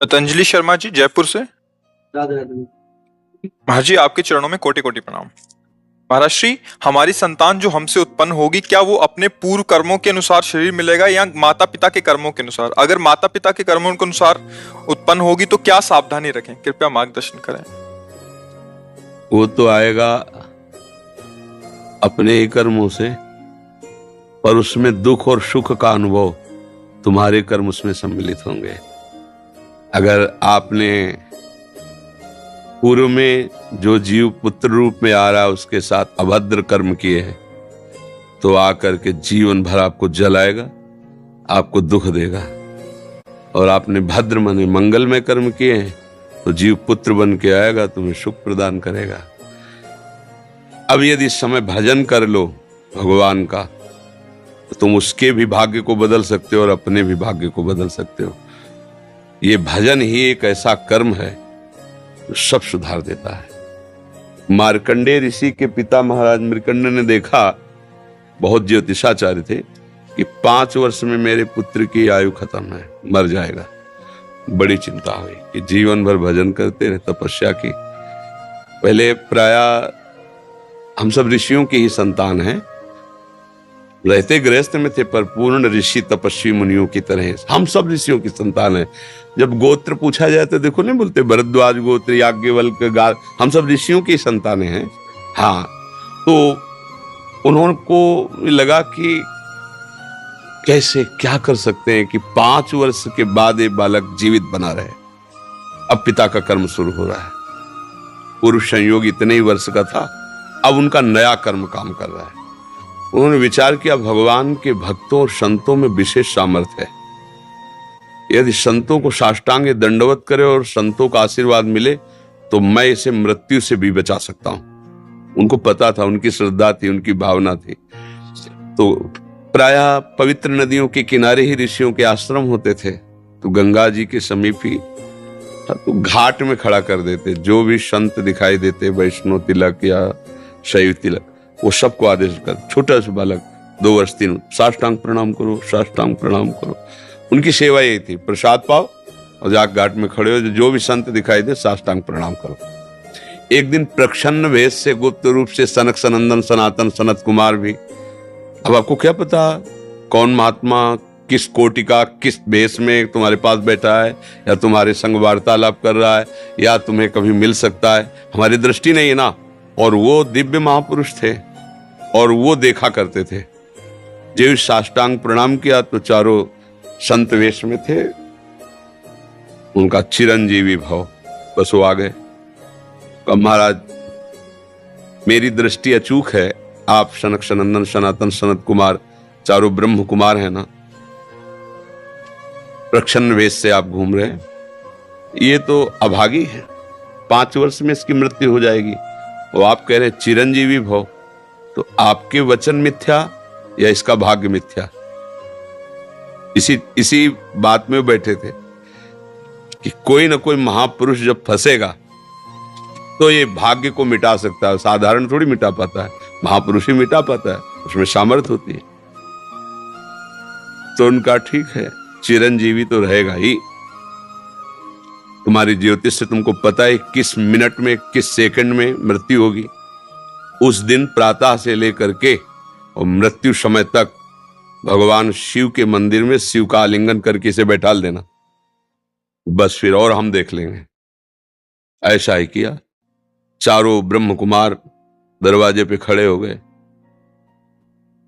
पतंजलि शर्मा जी, जयपुर से। राधे राधे। महाराज जी, आपके चरणों में कोटि कोटि प्रणाम। महाराज श्री, हमारी संतान जो हमसे उत्पन्न होगी, क्या वो अपने पूर्व कर्मों के अनुसार शरीर मिलेगा या माता पिता के कर्मों के अनुसार? अगर माता पिता के कर्मों के अनुसार उत्पन्न होगी तो क्या सावधानी रखें? कृपया मार्गदर्शन करें। वो तो आएगा अपने ही कर्मों से, पर उसमें दुख और सुख का अनुभव तुम्हारे कर्म उसमें सम्मिलित होंगे। अगर आपने पूर्व में जो जीव पुत्र रूप में आ रहा है उसके साथ अभद्र कर्म किए हैं तो आकर के जीवन भर आपको जलाएगा, आपको दुख देगा। और आपने भद्र माने मंगलमय कर्म किए हैं तो जीव पुत्र बन के आएगा, तुम्हें सुख प्रदान करेगा। अब यदि समय भजन कर लो भगवान का तो तुम उसके भी भाग्य को बदल सकते हो और अपने भी भाग्य को बदल सकते हो। ये भजन ही एक ऐसा कर्म है जो सब सुधार देता है। मार्कंडेय ऋषि के पिता महाराज मृकंड ने देखा, बहुत ज्योतिषाचार्य थे, कि 5 वर्ष में मेरे पुत्र की आयु खत्म है, मर जाएगा। बड़ी चिंता हुई कि जीवन भर भजन करते रहे, तपस्या की। पहले प्राय हम सब ऋषियों की ही संतान हैं, रहते गृहस्थ में थे पर पूर्ण ऋषि तपस्वी मुनियों की तरह हम सब ऋषियों की संतान हैं। जब गोत्र पूछा जाए तो देखो नहीं बोलते भरद्वाज गोत्र, याज्ञवल्क्य, गार, हम सब ऋषियों की संतानें हैं। हाँ, तो उनको लगा कि कैसे क्या कर सकते हैं कि 5 वर्ष के बाद ये बालक जीवित बना रहे। अब पिता का कर्म शुरू हो रहा है। पूर्व संयोग इतने ही वर्ष का था, अब उनका नया कर्म काम कर रहा है। उन्होंने विचार किया, भगवान के भक्तों और संतों में विशेष सामर्थ्य है। यदि संतों को साष्टांग दंडवत करे और संतों का आशीर्वाद मिले तो मैं इसे मृत्यु से भी बचा सकता हूं। उनको पता था, उनकी श्रद्धा थी, उनकी भावना थी। तो प्रायः पवित्र नदियों के किनारे ही ऋषियों के आश्रम होते थे, तो गंगा जी के समीप ही तो घाट में खड़ा कर देते। जो भी संत दिखाई देते, वैष्णव तिलक या शैव तिलक, वो सबको आदेश कर, छोटा सा बालक 2 वर्ष 3, साष्टांग प्रणाम करो, साष्टांग प्रणाम करो। उनकी सेवा यही थी, प्रसाद पाओ और जाके घाट में खड़े हो, जो भी संत दिखाई दे साष्टांग प्रणाम करो। एक दिन प्रच्छन्न वेश से गुप्त रूप से सनक सनंदन सनातन सनत कुमार भी, अब आपको क्या पता कौन महात्मा किस कोटि का किस वेश में तुम्हारे पास बैठा है, या तुम्हारे संग वार्तालाप कर रहा है, या तुम्हें कभी मिल सकता है, हमारी दृष्टि नहीं है ना। और वो दिव्य महापुरुष थे और वो देखा करते थे। जब साष्टांग प्रणाम किया तो चारों संत वेश में थे, उनका चिरंजीवी भाव, बस वो आ गए। कहा, महाराज मेरी दृष्टि अचूक है, आप सनक सनंदन सनातन सनत कुमार, चारों ब्रह्म कुमार है ना, प्रच्छन्न वेश से आप घूम रहे हैं, ये तो अभागी है, 5 वर्ष में इसकी मृत्यु हो जाएगी। वो आप कह रहे चिरंजीवी भव, तो आपके वचन मिथ्या या इसका भाग्य मिथ्या? इसी बात में बैठे थे कि कोई ना कोई महापुरुष जब फंसेगा तो ये भाग्य को मिटा सकता है, साधारण थोड़ी मिटा पाता है, महापुरुष ही मिटा पाता है, उसमें सामर्थ्य होती है। तो उनका ठीक है, चिरंजीवी तो रहेगा ही। तुम्हारी ज्योतिष से तुमको पता है किस मिनट में किस सेकंड में मृत्यु होगी। उस दिन प्रातः से लेकर के और मृत्यु समय तक भगवान शिव के मंदिर में शिव का आलिंगन करके इसे बैठा देना, बस फिर और हम देख लेंगे। ऐसा ही किया। चारों ब्रह्म कुमार दरवाजे पे खड़े हो गए।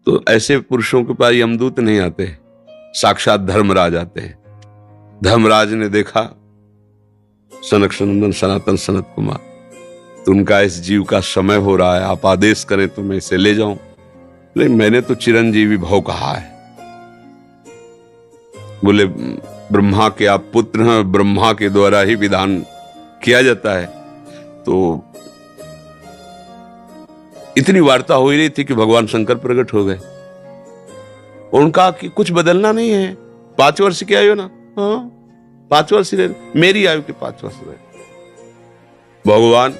तो ऐसे पुरुषों के पास यमदूत नहीं आते, साक्षात धर्मराज आते हैं। धर्मराज ने देखा सनक सनंदन सनातन सनत कुमार, तो उनका इस जीव का समय हो रहा है, आप आदेश करें तो मैं इसे ले जाऊं। लेकिन मैंने तो चिरंजीवी भव कहा है। बोले ब्रह्मा के आप पुत्र हैं, ब्रह्मा के द्वारा ही विधान किया जाता है। तो इतनी वार्ता हो ही रही थी कि भगवान शंकर प्रकट हो गए। उनका कि कुछ बदलना नहीं है, 5 वर्ष की आयु ना, हाँ 5 वर्ष रहे, मेरी आयु के 5 वर्ष रहे। भगवान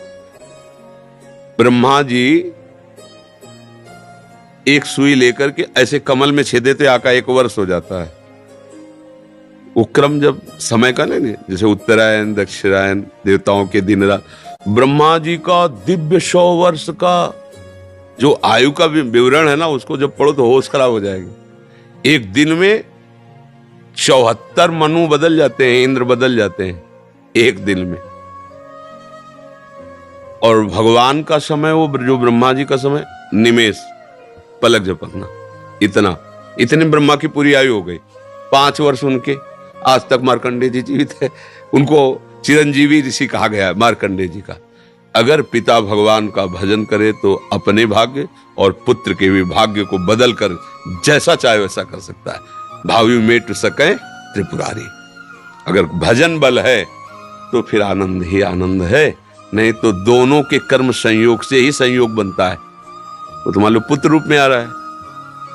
ब्रह्मा जी एक सुई लेकर के ऐसे कमल में छेद देते, आका 1 वर्ष हो जाता है। वो क्रम जब समय का नहीं, जैसे उत्तरायण दक्षिणायन देवताओं के दिन रात, ब्रह्मा जी का दिव्य 100 वर्ष का जो आयु का विवरण है ना, उसको जब पढ़ो तो होश खराब हो जाएगी। एक दिन में 74 मनु बदल जाते हैं, इंद्र बदल जाते हैं एक दिन में। और भगवान का समय, वो जो ब्रह्मा जी का समय, निमेष, पलक झपकना, इतने ब्रह्मा की पूरी आयु हो गई। 5 वर्ष उनके, आज तक मार्कंडेय जी जीवित है, उनको चिरंजीवी ऋषि कहा गया है मार्कंडेय जी का। अगर पिता भगवान का भजन करे तो अपने भाग्य और पुत्र के भी भाग्य को बदल कर जैसा चाहे वैसा कर सकता है। भावी मेट सके त्रिपुरारी। अगर भजन बल है तो फिर आनंद ही आनंद है, नहीं तो दोनों के कर्म संयोग से ही संयोग बनता है। वो तो मान लो पुत्र रूप में आ रहा है,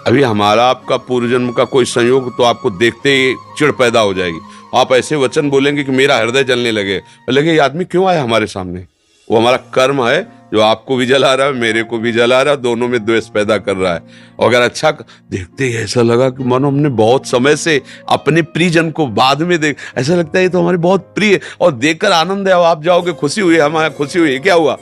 अभी हमारा आपका पूर्व जन्म का कोई संयोग तो आपको देखते ही चिढ़ पैदा हो जाएगी। आप ऐसे वचन बोलेंगे कि मेरा हृदय जलने लगे, ये आदमी क्यों आया हमारे सामने। वो हमारा कर्म है जो आपको भी जला रहा है, मेरे को भी जला रहा है, दोनों में द्वेष पैदा कर रहा है। और अगर अच्छा देखते ही ऐसा लगा कि मानो हमने बहुत समय से अपने प्रियजन को बाद में देख, ऐसा लगता है ये तो हमारे बहुत प्रिय, और देखकर आनंद है, आप जाओगे खुशी हुई, हमारे खुशी हुई, क्या हुआ।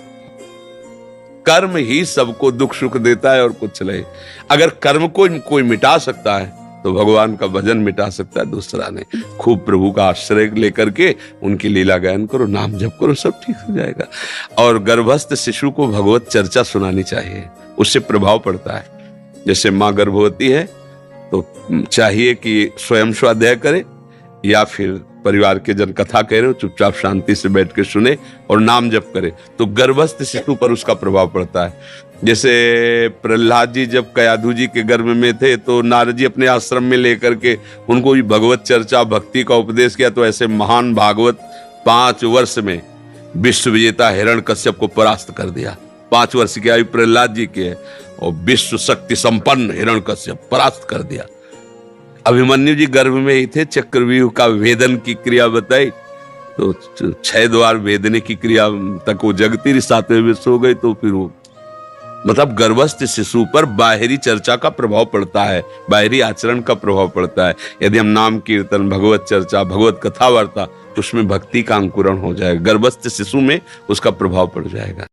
कर्म ही सबको दुख सुख देता है और कुछ नहीं। अगर कर्म को कोई मिटा सकता है तो भगवान का भजन मिटा सकता है दूसरा नहीं। खूब प्रभु का आश्रय लेकर के उनकी लीला गायन करो, नाम जप करो, सब ठीक हो जाएगा। और गर्भस्थ शिशु को भगवत चर्चा सुनानी चाहिए, उससे प्रभाव पड़ता है। जैसे माँ गर्भवती है तो चाहिए कि स्वयं स्वाध्याय करे या फिर परिवार के जन कथा कह रहे हो, चुपचाप शांति से बैठ के सुने और नाम जप करे, तो गर्भस्थ शिशु पर उसका प्रभाव पड़ता है। जैसे प्रहलाद जी जब कयाधु जी के गर्भ में थे तो नारद जी अपने आश्रम में लेकर के उनको भी भगवत चर्चा भक्ति का उपदेश किया, तो ऐसे महान भागवत 5 वर्ष में विश्व विजेता हिरण्यकश्यप को परास्त कर दिया। 5 वर्ष की आयु प्रहलाद जी की है और विश्व शक्ति संपन्न हिरण्यकश्यप परास्त कर दिया। अभिमन्यु जी गर्भ में ही थे, चक्रव्यूह का वेदन की क्रिया बताई तो 6 द्वार वेदने की क्रिया तक वो जगती रही, 7वें में सो गई। तो फिर वो मतलब गर्भस्थ शिशु पर बाहरी चर्चा का प्रभाव पड़ता है, बाहरी आचरण का प्रभाव पड़ता है। यदि हम नाम कीर्तन, भगवत चर्चा, भगवत कथा वार्ता, तो उसमें भक्ति का अंकुरण हो जाएगा, गर्भस्थ शिशु में उसका प्रभाव पड़ जाएगा।